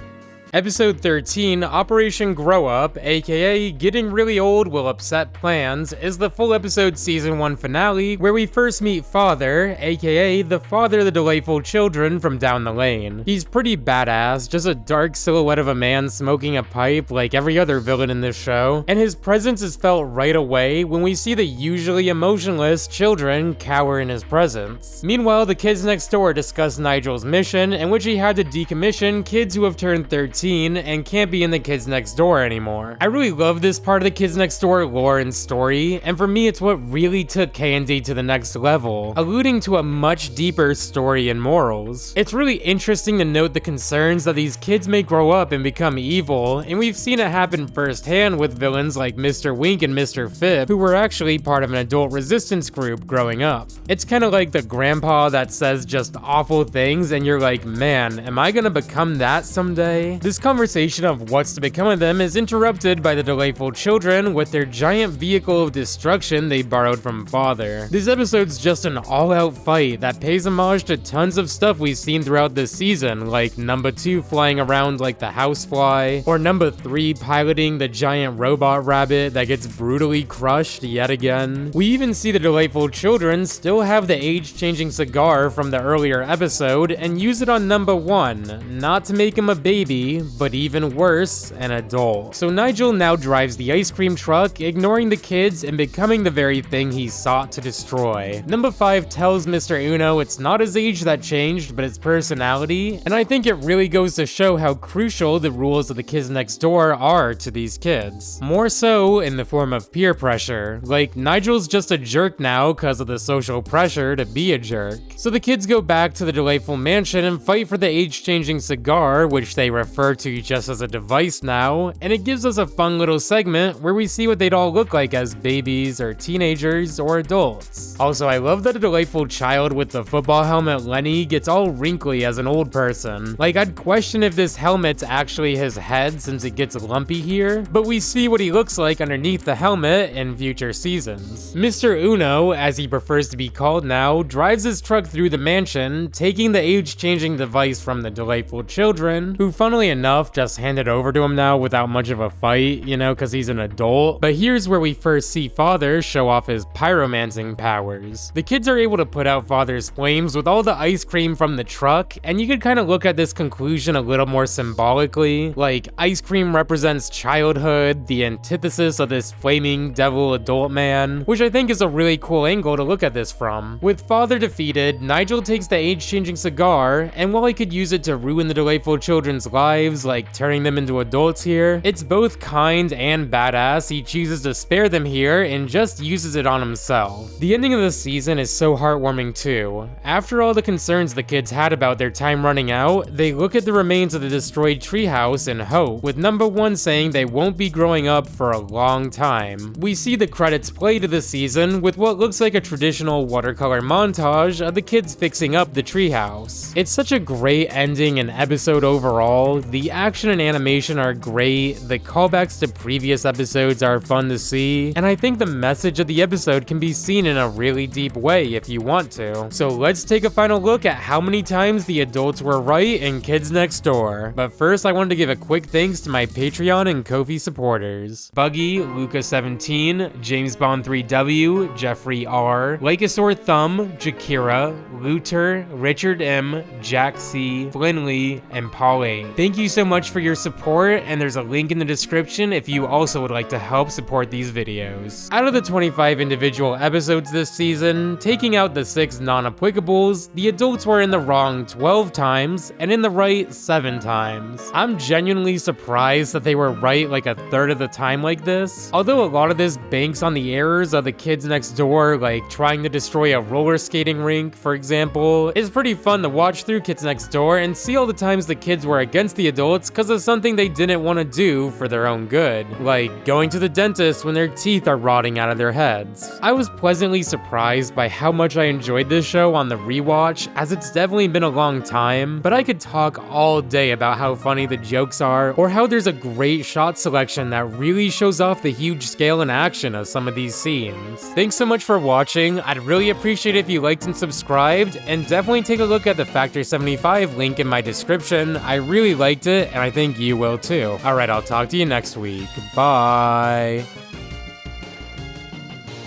S2: Episode 13, Operation Grow Up, aka Getting Really Old Will Upset Plans, is the full episode season 1 finale where we first meet Father, aka the father of the delightful children from down the lane. He's pretty badass, just a dark silhouette of a man smoking a pipe like every other villain in this show, and his presence is felt right away when we see the usually emotionless children cower in his presence. Meanwhile, the kids next door discuss Nigel's mission, in which he had to decommission kids who have turned 13 and can't be in the Kids Next Door anymore. I really love this part of the Kids Next Door lore and story, and for me it's what really took K&D to the next level, alluding to a much deeper story and morals. It's really interesting to note the concerns that these kids may grow up and become evil, and we've seen it happen firsthand with villains like Mr. Wink and Mr. Fib, who were actually part of an adult resistance group growing up. It's kind of like the grandpa that says just awful things and you're like, man, am I gonna become that someday? This conversation of what's to become of them is interrupted by the delightful children with their giant vehicle of destruction they borrowed from Father. This episode's just an all-out fight that pays homage to tons of stuff we've seen throughout this season, like number 2 flying around like the housefly, or number 3 piloting the giant robot rabbit that gets brutally crushed yet again. We even see the delightful children still have the age-changing cigar from the earlier episode and use it on number 1, not to make him a baby, but even worse, an adult. So Nigel now drives the ice cream truck, ignoring the kids and becoming the very thing he sought to destroy. Number 5 tells Mr. Uno it's not his age that changed, but his personality, and I think it really goes to show how crucial the rules of the Kids Next Door are to these kids. More so in the form of peer pressure. Like, Nigel's just a jerk now because of the social pressure to be a jerk. So the kids go back to the delightful mansion and fight for the age-changing cigar, which they refer to just as a device now, and it gives us a fun little segment where we see what they'd all look like as babies or teenagers or adults. Also, I love that a delightful child with the football helmet Lenny gets all wrinkly as an old person. Like, I'd question if this helmet's actually his head since it gets lumpy here, but we see what he looks like underneath the helmet in future seasons. Mr. Uno, as he prefers to be called now, drives his truck through the mansion, taking the age-changing device from the delightful children, who funnily enough just handed over to him now without much of a fight, you know, because he's an adult. But here's where we first see Father show off his pyromancing powers. The kids are able to put out Father's flames with all the ice cream from the truck, and you could kind of look at this conclusion a little more symbolically. Like, ice cream represents childhood, the antithesis of this flaming devil adult man, which I think is a really cool angle to look at this from. With Father defeated, Nigel takes the age-changing cigar, and while he could use it to ruin the delightful children's lives, like turning them into adults here, it's both kind and badass he chooses to spare them here and just uses it on himself. The ending of the season is so heartwarming too. After all the concerns the kids had about their time running out, they look at the remains of the destroyed treehouse and hope, with number 1 saying they won't be growing up for a long time. We see the credits play to the season with what looks like a traditional watercolor montage of the kids fixing up the treehouse. It's such a great ending and episode overall. The action and animation are great, the callbacks to previous episodes are fun to see, and I think the message of the episode can be seen in a really deep way if you want to. So let's take a final look at how many times the adults were right in Kids Next Door. But first, I wanted to give a quick thanks to my Patreon and Ko-fi supporters: Buggy, Luca17, James Bond 3W, Jeffrey R, Lycosaur Thumb, Jakira, Looter, Richard M, Jack C, Flinley, and Paul A. Thank you so much for your support, and there's a link in the description if you also would like to help support these videos. Out of the 25 individual episodes this season, taking out the 6 non-applicables, the adults were in the wrong 12 times and in the right 7 times. I'm genuinely surprised that they were right like a third of the time like this. Although a lot of this banks on the errors of the kids next door, like trying to destroy a roller skating rink, for example, it's pretty fun to watch through Kids Next Door and see all the times the kids were against the adults because of something they didn't want to do for their own good, like going to the dentist when their teeth are rotting out of their heads. I was pleasantly surprised by how much I enjoyed this show on the rewatch, as it's definitely been a long time, but I could talk all day about how funny the jokes are, or how there's a great shot selection that really shows off the huge scale and action of some of these scenes. Thanks so much for watching. I'd really appreciate it if you liked and subscribed, and definitely take a look at the Factor 75 link in my description. I really liked it, and I think you will too. Alright, I'll talk to you next week. Bye!